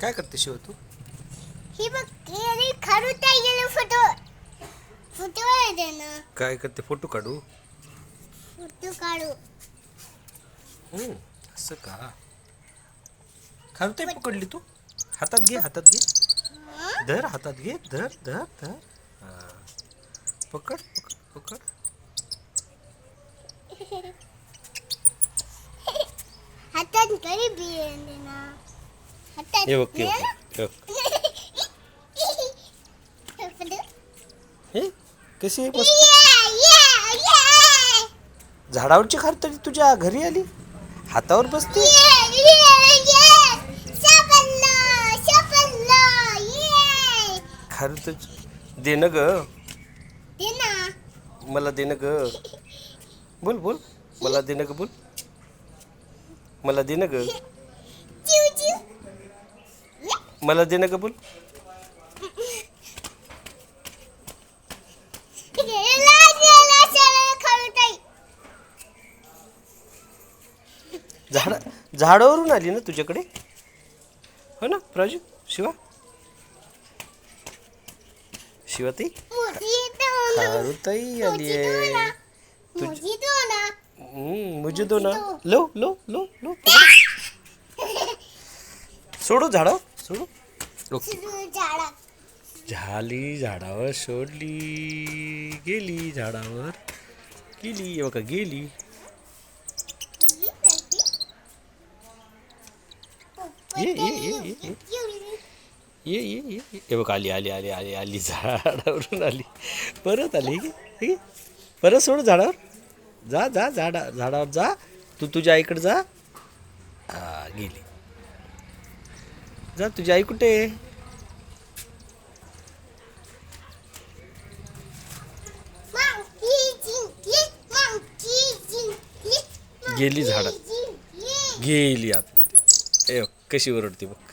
काय करते शिव तू? ही बघ हे खारुताई गेले फोटो फोटो आहे ना. काय करते? फोटो काढू. फोटो काढू. असं का? खारुताई पकडली तू? हातात घे, हातात घे. धर, हातात घे. धर धर धर. हा. पकड पकड पकड. हातात करी बिये ना. हातात हे बघ, हे बघ, हे बघ. हे कशी आहे मस्त. झाडावरची खारुताई तुझ्या घरी आली, हातावर बसते. खारुताई दे ना ग. मला दे ना ग. बोल बोल. मला दे ना ग. बोल. मला दे ना ग. मला दे ना ग. बोल. झाडावरून आली ना तुझ्याकडे, हो ना प्राजू? शिवा, शिवाताई खारुताई आली आहे. मुझे दो ना. Low low low low. सोडू झाडावर, सोडू. झाली, झाडावर सोडली. गेली झाडावर, गेली बघा, गेली. ये ये ये ये ये ये ये ये ये बघ, आली आली आली आली आली. झाडावरून आली, परत आली. परत सोड झाडावर. जा जा झाडावर जा. तू तुझ्या आईकडे जा. हा, गेली. जा, तुझी आई कुठे आहे? गेली झाडात, गेली आतमध्ये. ए कशी ओरडते बघ.